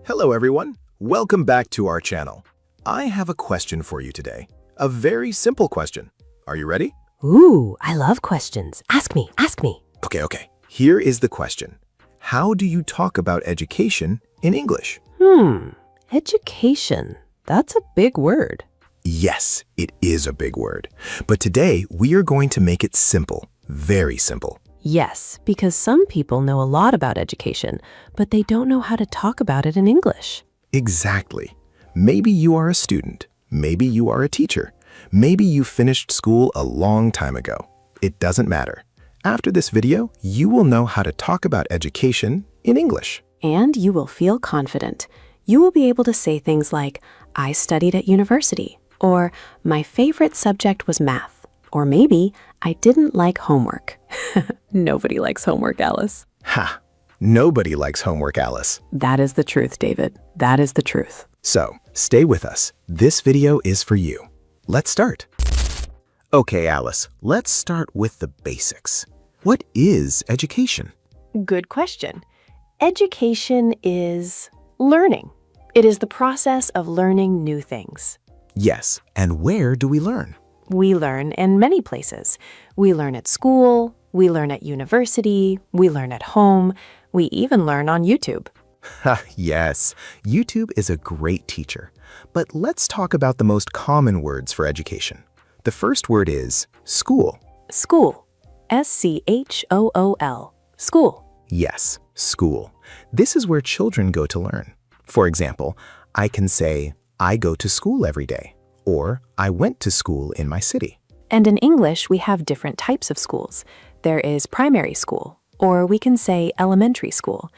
Hello everyone, welcome back to our channel. I have a question for you today. A very simple question. Are you ready? Ooh, I love questions. Ask me. Okay. Here is the question. How do you talk about education in English? Education. That's a big word. Yes, it is a big word. But today we are going to make it simple, very simple. Yes, because some people know a lot about education, but they don't know how to talk about it in English. Exactly. Maybe you are a student. Maybe you are a teacher. Maybe you finished school a long time ago. It doesn't matter. After this video, you will know how to talk about education in English. And you will feel confident. You will be able to say things like, I studied at university, or my favorite subject was math, or maybe I didn't like homework. Nobody likes homework, Alice. Ha! Nobody likes homework, Alice. That is the truth, David. That is the truth. So, stay with us. This video is for you. Let's start. Okay, Alice, let's start with the basics. What is education? Good question. Education is learning. It is the process of learning new things. Yes, and where do we learn? We learn in many places. We learn at school, we learn at university, we learn at home, we even learn on YouTube. Yes, YouTube is a great teacher. But let's talk about the most common words for education. The first word is school. School. S-C-H-O-O-L. School. Yes, school. This is where children go to learn. For example, I can say, I go to school every day, or I went to school in my city. And in English, we have different types of schools. There is primary school, or we can say elementary school.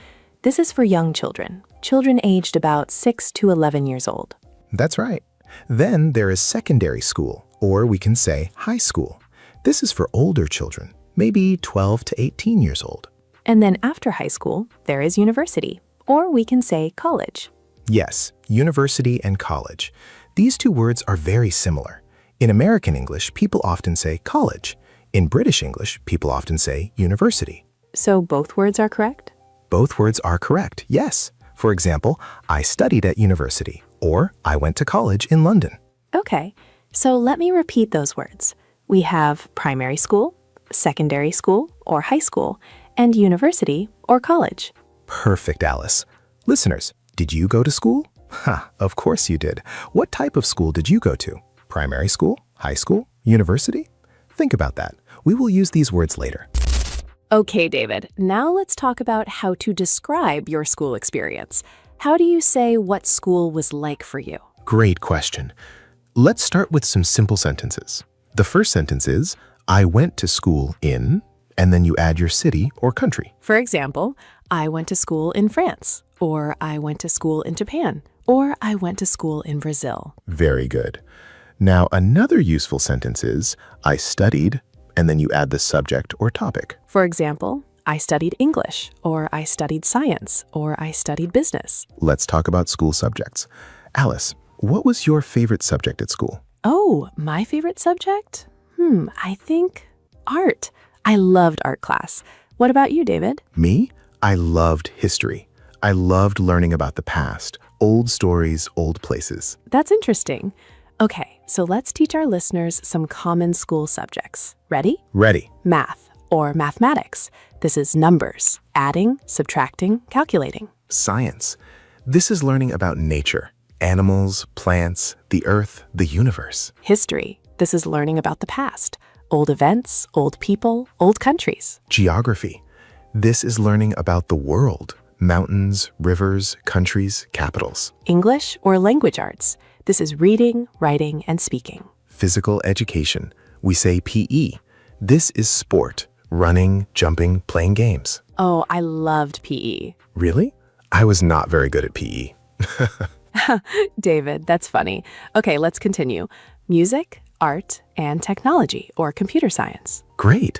This is for young children aged about 6 to 11 years old. That's right. Then there is secondary school, or we can say high school. This is for older children, maybe 12 to 18 years old. And then after high school, there is university, or we can say college. Yes, university and college. These two words are very similar. In American English, people often say college. In British English, people often say university. So both words are correct? Both words are correct, yes. For example, I studied at university, or I went to college in London. Okay, so let me repeat those words. We have primary school, secondary school or high school, and university or college. Perfect, Alice. Listeners, did you go to school? Of course you did. What type of school did you go to? Primary school, high school, university? Think about that. We will use these words later. Okay, David, now let's talk about how to describe your school experience. How do you say what school was like for you? Great question. Let's start with some simple sentences. The first sentence is, I went to school in, and then you add your city or country. For example, I went to school in France, or I went to school in Japan, or I went to school in Brazil. Very good. Now, another useful sentence is, I studied, and then you add the subject or topic. For example, I studied English, or I studied science, or I studied business. Let's talk about school subjects. Alice, what was your favorite subject at school? Oh, my favorite subject? I think art. I loved art class. What about you, David? Me? I loved history. I loved learning about the past, old stories, old places. That's interesting. Okay, so let's teach our listeners some common school subjects. Ready? Ready. Math, or mathematics. This is numbers, adding, subtracting, calculating. Science. This is learning about nature, animals, plants, the earth, the universe. History. This is learning about the past, old events, old people, old countries. Geography. This is learning about the world, mountains, rivers, countries, capitals. English or language arts. This is reading, writing, and speaking. Physical education. We say PE. This is sport, running, jumping, playing games. Oh, I loved PE. Really? I was not very good at PE. David, that's funny. Okay, let's continue. Music, art, and technology, or computer science. Great.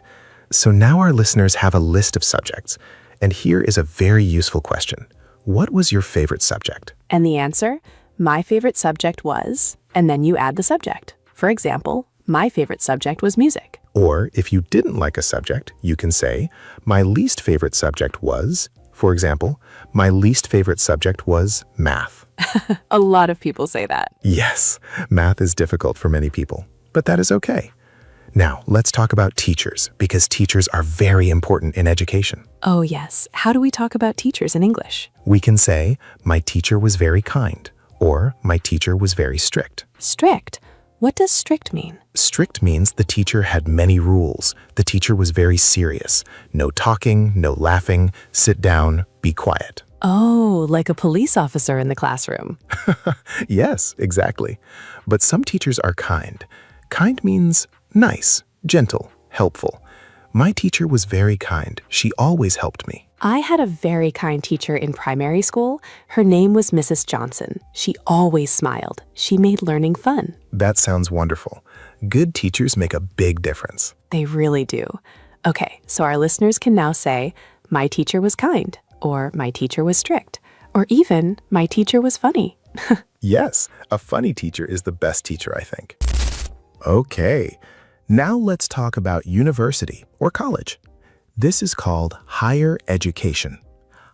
So now our listeners have a list of subjects. And here is a very useful question. What was your favorite subject? And the answer? My favorite subject was, and then you add the subject. For example, my favorite subject was music. Or if you didn't like a subject, you can say, my least favorite subject was For example, my least favorite subject was math. A lot of people say that. Yes, math is difficult for many people, but that is okay. Now, let's talk about teachers, because teachers are very important in education. Oh, yes. How do we talk about teachers in English? We can say, my teacher was very kind, or my teacher was very strict. Strict. What does strict mean? Strict means the teacher had many rules. The teacher was very serious. No talking, no laughing, sit down, be quiet. Oh, like a police officer in the classroom. Yes, exactly. But some teachers are kind. Kind means nice, gentle, helpful. My teacher was very kind. She always helped me. I had a very kind teacher in primary school. Her name was Mrs. Johnson. She always smiled. She made learning fun. That sounds wonderful. Good teachers make a big difference. They really do. Okay, so our listeners can now say, my teacher was kind, or my teacher was strict, or even my teacher was funny. Yes, a funny teacher is the best teacher, I think. Okay, now let's talk about university or college. This is called higher education.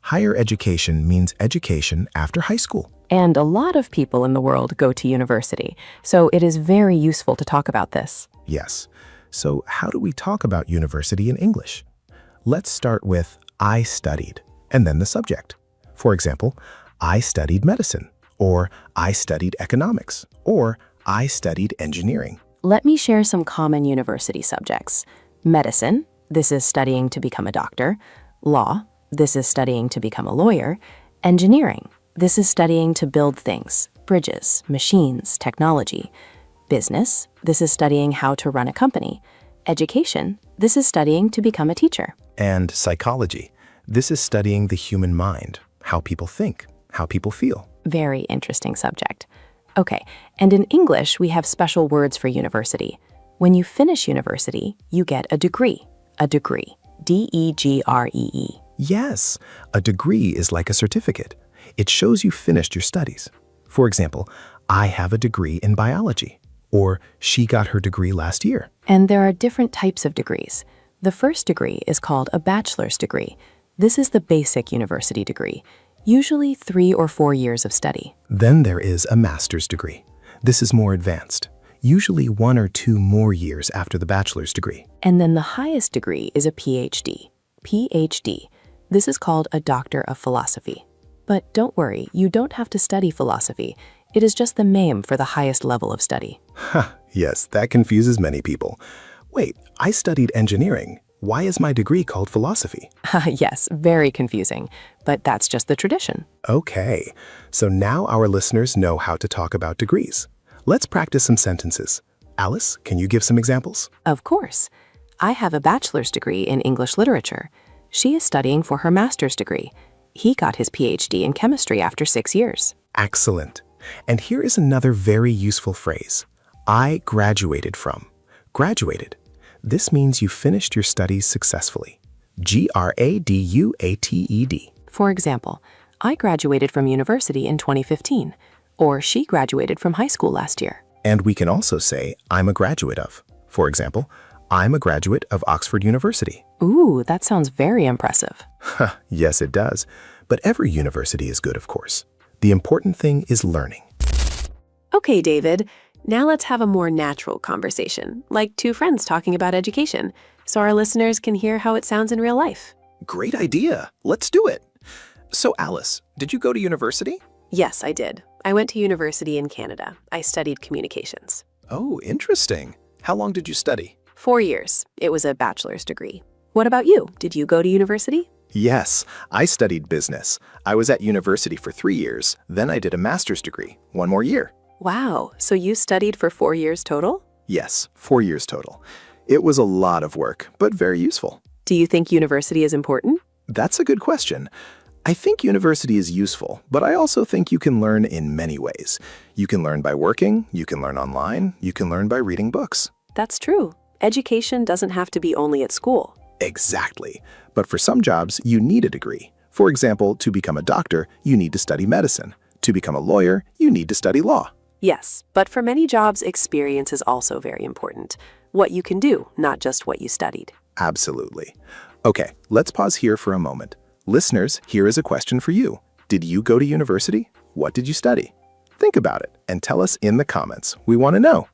Higher education means education after high school. And a lot of people in the world go to university, so it is very useful to talk about this. Yes. So how do we talk about university in English? Let's start with I studied, and then the subject. For example, I studied medicine, or I studied economics, or I studied engineering. Let me share some common university subjects. Medicine, this is studying to become a doctor. Law, this is studying to become a lawyer. Engineering, this is studying to build things, bridges, machines, technology. Business, this is studying how to run a company. Education, this is studying to become a teacher. And psychology, this is studying the human mind, how people think, how people feel. Very interesting subject. Okay, and in English, we have special words for university. When you finish university, you get a degree. A degree. D-E-G-R-E-E. Yes, a degree is like a certificate. It shows you finished your studies. For example, I have a degree in biology, or she got her degree last year. And there are different types of degrees. The first degree is called a bachelor's degree. This is the basic university degree, usually 3 or 4 years of study. Then there is a master's degree. This is more advanced, usually 1 or 2 more years after the bachelor's degree. And then the highest degree is a PhD. PhD. This is called a Doctor of Philosophy. But don't worry, you don't have to study philosophy. It is just the name for the highest level of study. Yes, that confuses many people. Wait, I studied engineering. Why is my degree called philosophy? Yes, very confusing, but that's just the tradition. Okay, so now our listeners know how to talk about degrees. Let's practice some sentences. Alice, can you give some examples? Of course. I have a bachelor's degree in English literature. She is studying for her master's degree. He got his PhD in chemistry after 6 years. Excellent. And here is another very useful phrase. I graduated from. Graduated. This means you finished your studies successfully. Graduated. For example, I graduated from university in 2015, or she graduated from high school last year. And we can also say, I'm a graduate of. For example, I'm a graduate of Oxford University. Ooh, that sounds very impressive. Yes, it does. But every university is good, of course. The important thing is learning. Okay, David. Now let's have a more natural conversation, like two friends talking about education, so our listeners can hear how it sounds in real life. Great idea. Let's do it. So, Alice, did you go to university? Yes, I did. I went to university in Canada. I studied communications. Oh, interesting. How long did you study? 4 years. It was a bachelor's degree. What about you? Did you go to university? Yes, I studied business. I was at university for 3 years. Then I did a master's degree, 1 more year. Wow, so you studied for 4 years total? Yes, 4 years total. It was a lot of work, but very useful. Do you think university is important? That's a good question. I think university is useful, but I also think you can learn in many ways. You can learn by working, you can learn online, you can learn by reading books. That's true. Education doesn't have to be only at school. Exactly. But for some jobs, you need a degree. For example, to become a doctor, you need to study medicine. To become a lawyer, you need to study law. Yes, but for many jobs, experience is also very important. What you can do, not just what you studied. Absolutely. Okay, let's pause here for a moment. Listeners, here is a question for you. Did you go to university? What did you study? Think about it and tell us in the comments. We want to know.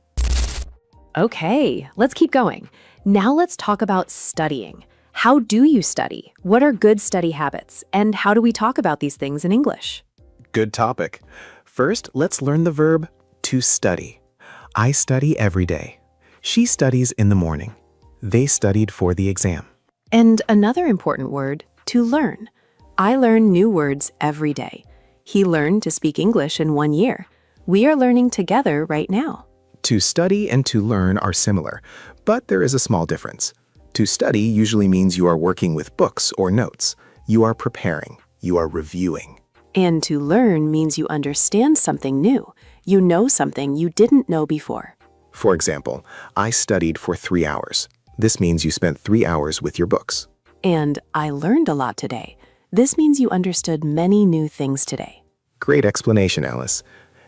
Okay, let's keep going. Now let's talk about studying. How do you study? What are good study habits? And how do we talk about these things in English? Good topic. First, let's learn the verb to study. I study every day. She studies in the morning. They studied for the exam. And another important word, to learn. I learn new words every day. He learned to speak English in 1 year. We are learning together right now. To study and to learn are similar, but there is a small difference. To study usually means you are working with books or notes. You are preparing. You are reviewing. And to learn means you understand something new. You know something you didn't know before. For example, I studied for 3 hours. This means you spent 3 hours with your books. And I learned a lot today. This means you understood many new things today. Great explanation, Alice.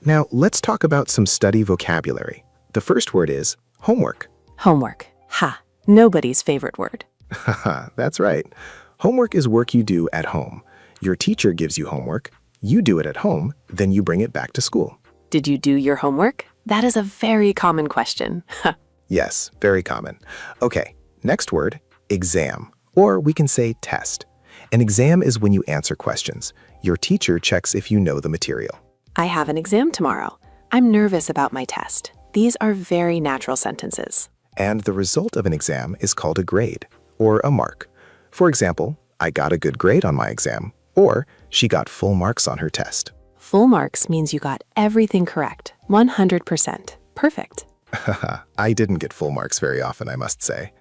Now, let's talk about some study vocabulary. The first word is homework. Homework. Ha! Nobody's favorite word. Haha, that's right. Homework is work you do at home. Your teacher gives you homework, you do it at home, then you bring it back to school. Did you do your homework? That is a very common question. Yes, very common. Okay, next word, exam, or we can say test. An exam is when you answer questions. Your teacher checks if you know the material. I have an exam tomorrow. I'm nervous about my test. These are very natural sentences. And the result of an exam is called a grade, or a mark. For example, I got a good grade on my exam, or she got full marks on her test. Full marks means you got everything correct, 100%. Perfect. I didn't get full marks very often, I must say.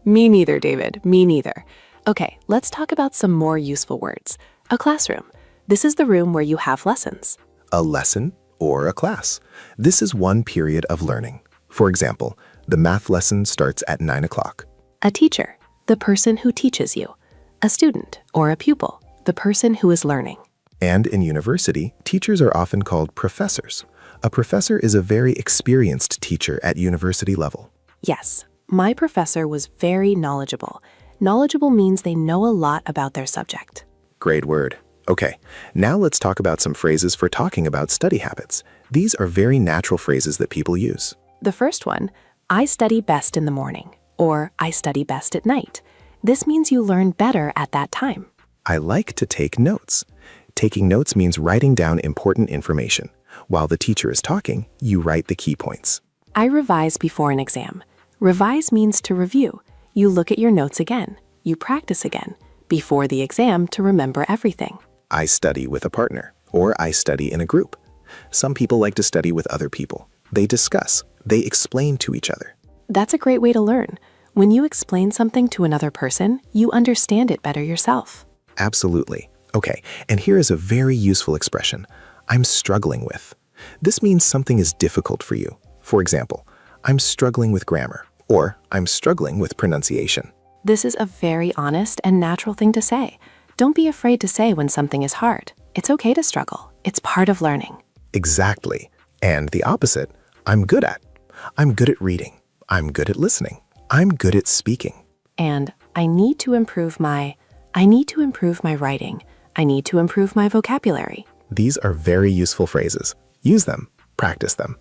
Me neither, David. Me neither. Okay, let's talk about some more useful words. A classroom. This is the room where you have lessons. A lesson or a class. This is one period of learning. For example, the math lesson starts at 9 o'clock. A teacher, the person who teaches you. A student or a pupil, the person who is learning. And in university, teachers are often called professors. A professor is a very experienced teacher at university level. Yes, my professor was very knowledgeable. Knowledgeable means they know a lot about their subject. Great word. Okay, now let's talk about some phrases for talking about study habits. These are very natural phrases that people use. The first one, I study best in the morning, or I study best at night. This means you learn better at that time. I like to take notes. Taking notes means writing down important information. While the teacher is talking, you write the key points. I revise before an exam. Revise means to review. You look at your notes again. You practice again before the exam to remember everything. I study with a partner, or I study in a group. Some people like to study with other people. They discuss. They explain to each other. That's a great way to learn. When you explain something to another person, you understand it better yourself. Absolutely. Okay, and here is a very useful expression. I'm struggling with. This means something is difficult for you. For example, I'm struggling with grammar, or I'm struggling with pronunciation. This is a very honest and natural thing to say. Don't be afraid to say when something is hard. It's okay to struggle. It's part of learning. Exactly. And the opposite, I'm good at. I'm good at reading. I'm good at listening. I'm good at speaking. And I need to improve my writing. I need to improve my vocabulary. These are very useful phrases. Use them. Practice them.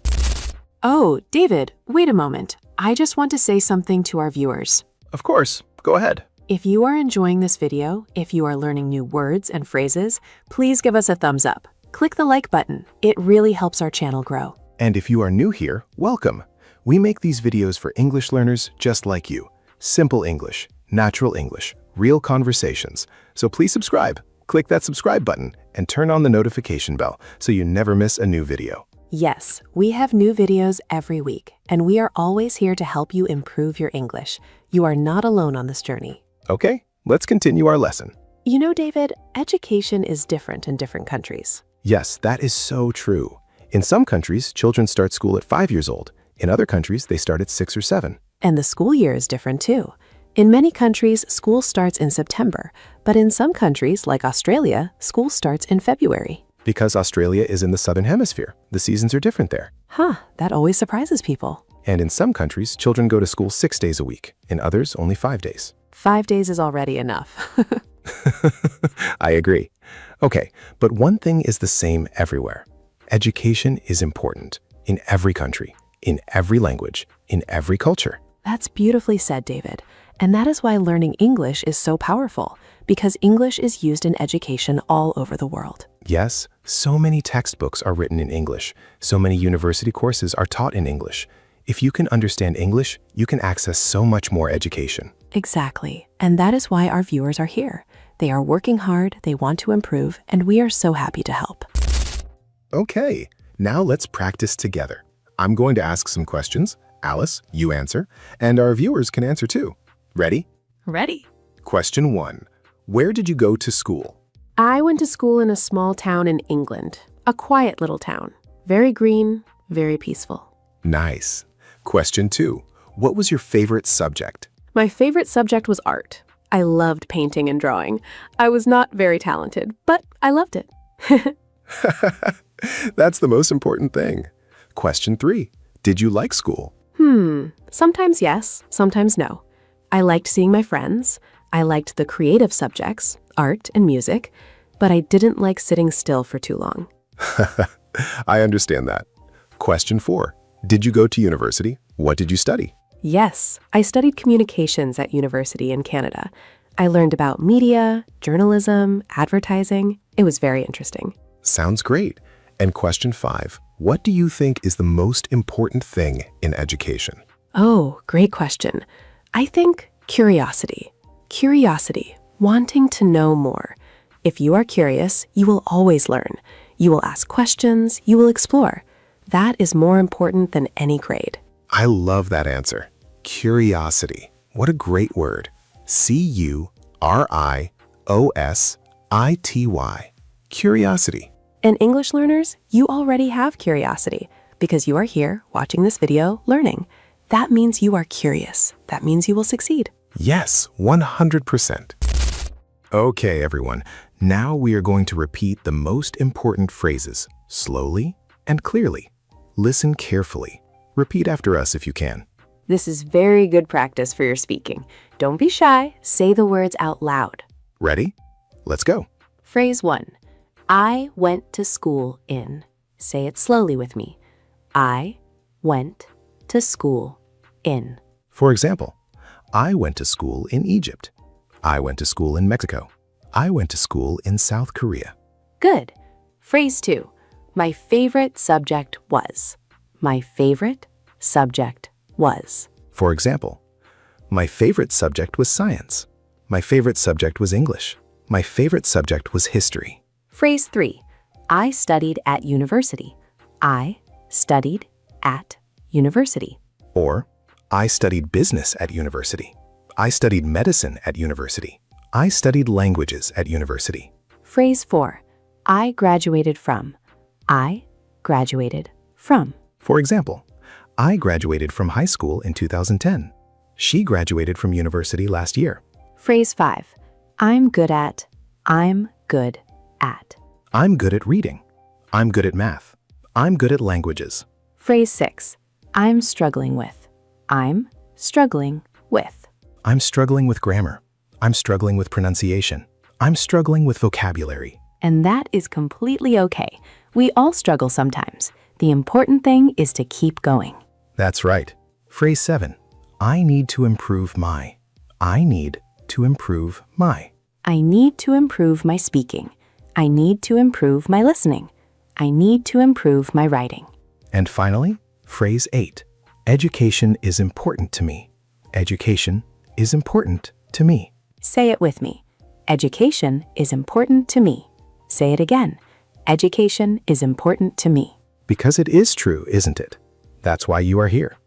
Oh, David, wait a moment. I just want to say something to our viewers. Of course. Go ahead. If you are enjoying this video, if you are learning new words and phrases, please give us a thumbs up. Click the like button. It really helps our channel grow. And if you are new here, welcome. We make these videos for English learners just like you. Simple English, natural English, real conversations. So please subscribe. Click that subscribe button and turn on the notification bell so you never miss a new video. Yes, we have new videos every week, and we are always here to help you improve your English. You are not alone on this journey. Okay, let's continue our lesson. You know, David, education is different in different countries. Yes, that is so true. In some countries, children start school at 5 years old. In other countries, they start at 6 or 7. And the school year is different too. In many countries, school starts in September, but in some countries, like Australia, school starts in February. Because Australia is in the southern hemisphere, the seasons are different there. That always surprises people. And in some countries, children go to school 6 days a week. In others, only 5 days. 5 days is already enough. I agree. Okay, but one thing is the same everywhere. Education is important in every country, in every language, in every culture. That's beautifully said, David. And that is why learning English is so powerful, because English is used in education all over the world. Yes, so many textbooks are written in English. So many university courses are taught in English. If you can understand English, you can access so much more education. Exactly. And that is why our viewers are here. They are working hard, they want to improve, and we are so happy to help. Okay, now let's practice together. I'm going to ask some questions. Alice, you answer, and our viewers can answer too. Ready? Ready. Question 1. Where did you go to school? I went to school in a small town in England, a quiet little town. Very green, very peaceful. Nice. Question 2. What was your favorite subject? My favorite subject was art. I loved painting and drawing. I was not very talented, but I loved it. That's the most important thing. Question 3. Did you like school? Sometimes yes, sometimes no. I liked seeing my friends. I liked the creative subjects, art and music, but I didn't like sitting still for too long. I understand that. Question 4. Did you go to university? What did you study? Yes, I studied communications at university in Canada. I learned about media, journalism, advertising. It was very interesting. Sounds great. And question 5. What do you think is the most important thing in education? Oh, great question. I think curiosity. Curiosity, wanting to know more. If you are curious, you will always learn. You will ask questions, you will explore. That is more important than any grade. I love that answer. Curiosity. What a great word. C-U-R-I-O-S-I-T-Y. Curiosity. And English learners, you already have curiosity because you are here watching this video learning. That means you are curious. That means you will succeed. Yes, 100%. Okay, everyone. Now we are going to repeat the most important phrases slowly and clearly. Listen carefully. Repeat after us if you can. This is very good practice for your speaking. Don't be shy. Say the words out loud. Ready? Let's go. Phrase 1. I went to school in. Say it slowly with me. I went to school in. For example, I went to school in Egypt. I went to school in Mexico. I went to school in South Korea. Good. Phrase 2. My favorite subject was. My favorite subject was. For example, my favorite subject was science. My favorite subject was English. My favorite subject was history. Phrase 3. I studied at university. I studied at university. Or, I studied business at university. I studied medicine at university. I studied languages at university. Phrase 4. I graduated from. I graduated from. For example, I graduated from high school in 2010. She graduated from university last year. Phrase 5. I'm good at. I'm good at. I'm good at reading. I'm good at math. I'm good at languages. Phrase 6. I'm struggling with. I'm struggling with. I'm struggling with grammar. I'm struggling with pronunciation. I'm struggling with vocabulary. And that is completely okay. We all struggle sometimes. The important thing is to keep going. That's right. Phrase 7. I need to improve my. I need to improve my. I need to improve my speaking. I need to improve my listening. I need to improve my writing. And finally, phrase 8. Education is important to me. Education is important to me. Say it with me. Education is important to me. Say it again. Education is important to me. Because it is true, isn't it? That's why you are here.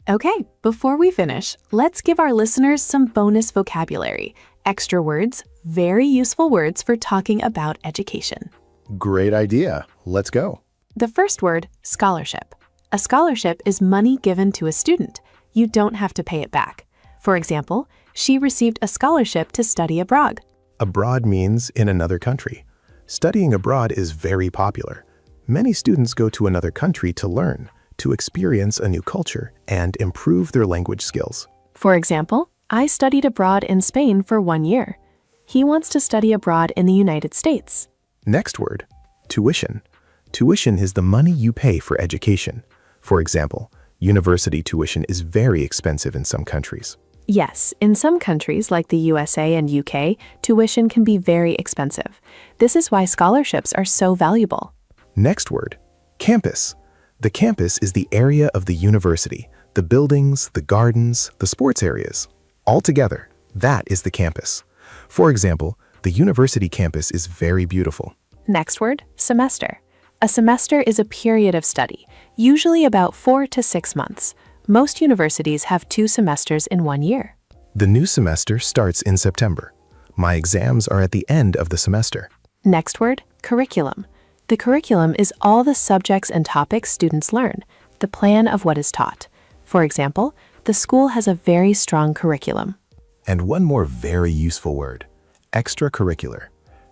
Okay, before we finish, let's give our listeners some bonus vocabulary. Extra words, very useful words for talking about education. Great idea. Let's go. The first word, scholarship. A scholarship is money given to a student. You don't have to pay it back. For example, she received a scholarship to study abroad. Abroad means in another country. Studying abroad is very popular. Many students go to another country to learn, to experience a new culture, and improve their language skills. For example, I studied abroad in Spain for 1 year. He wants to study abroad in the United States. Next word, tuition. Tuition is the money you pay for education. For example, university tuition is very expensive in some countries. Yes, in some countries like the USA and UK, tuition can be very expensive. This is why scholarships are so valuable. Next word, campus. The campus is the area of the university, the buildings, the gardens, the sports areas. Altogether, that is the campus. For example, the university campus is very beautiful. Next word, semester. A semester is a period of study, usually about 4 to 6 months. Most universities have 2 semesters in 1 year. The new semester starts in September. My exams are at the end of the semester. Next word, curriculum. The curriculum is all the subjects and topics students learn, the plan of what is taught. For example, the school has a very strong curriculum. And one more very useful word, extracurricular.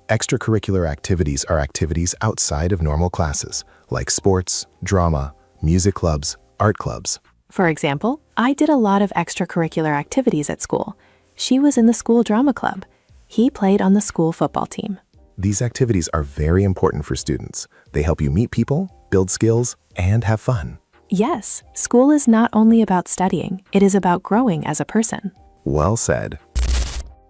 Extracurricular activities are activities outside of normal classes, like sports, drama, music clubs, art clubs. For example, I did a lot of extracurricular activities at school. She was in the school drama club. He played on the school football team. These activities are very important for students. They help you meet people, build skills, and have fun. Yes, school is not only about studying, it is about growing as a person. Well said.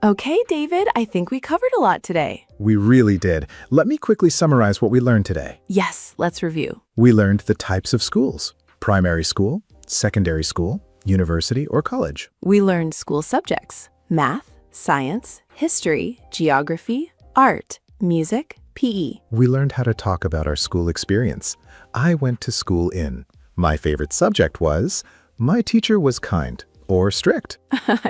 Okay, David, I think we covered a lot today. We really did. Let me quickly summarize what we learned today. Yes, let's review. We learned the types of schools: primary school, secondary school, university, or college. We learned school subjects: math, science, history, geography, art, music, PE. We learned how to talk about our school experience. I went to school in. My favorite subject was, my teacher was kind or strict.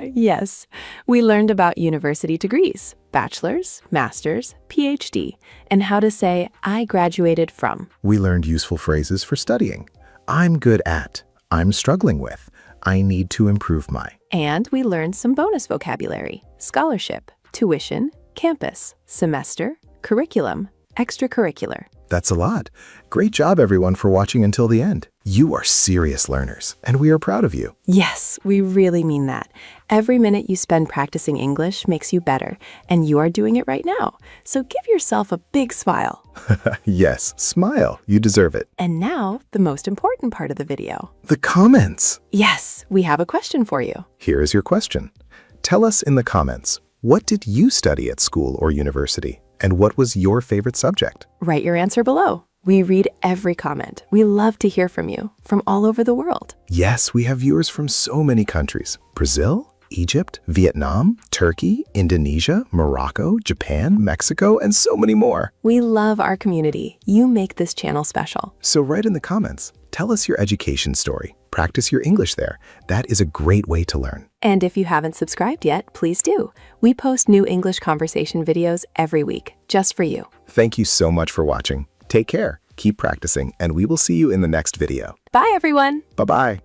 Yes, we learned about university degrees, bachelor's, master's, PhD, and how to say, I graduated from. We learned useful phrases for studying. I'm good at, I'm struggling with, I need to improve my. And we learned some bonus vocabulary: scholarship, tuition, campus, semester, curriculum, extracurricular. That's a lot. Great job, everyone, for watching until the end. You are serious learners, and we are proud of you. Yes, we really mean that. Every minute you spend practicing English makes you better, and you are doing it right now. So give yourself a big smile. Yes, smile. You deserve it. And now, the most important part of the video. The comments. Yes, we have a question for you. Here is your question. Tell us in the comments, what did you study at school or university? And what was your favorite subject? Write your answer below. We read every comment. We love to hear from you, from all over the world. Yes, we have viewers from so many countries. Brazil, Egypt, Vietnam, Turkey, Indonesia, Morocco, Japan, Mexico, and so many more. We love our community. You make this channel special. So write in the comments. Tell us your education story. Practice your English there. That is a great way to learn. And if you haven't subscribed yet, please do. We post new English conversation videos every week, just for you. Thank you so much for watching. Take care, keep practicing, and we will see you in the next video. Bye, everyone. Bye-bye.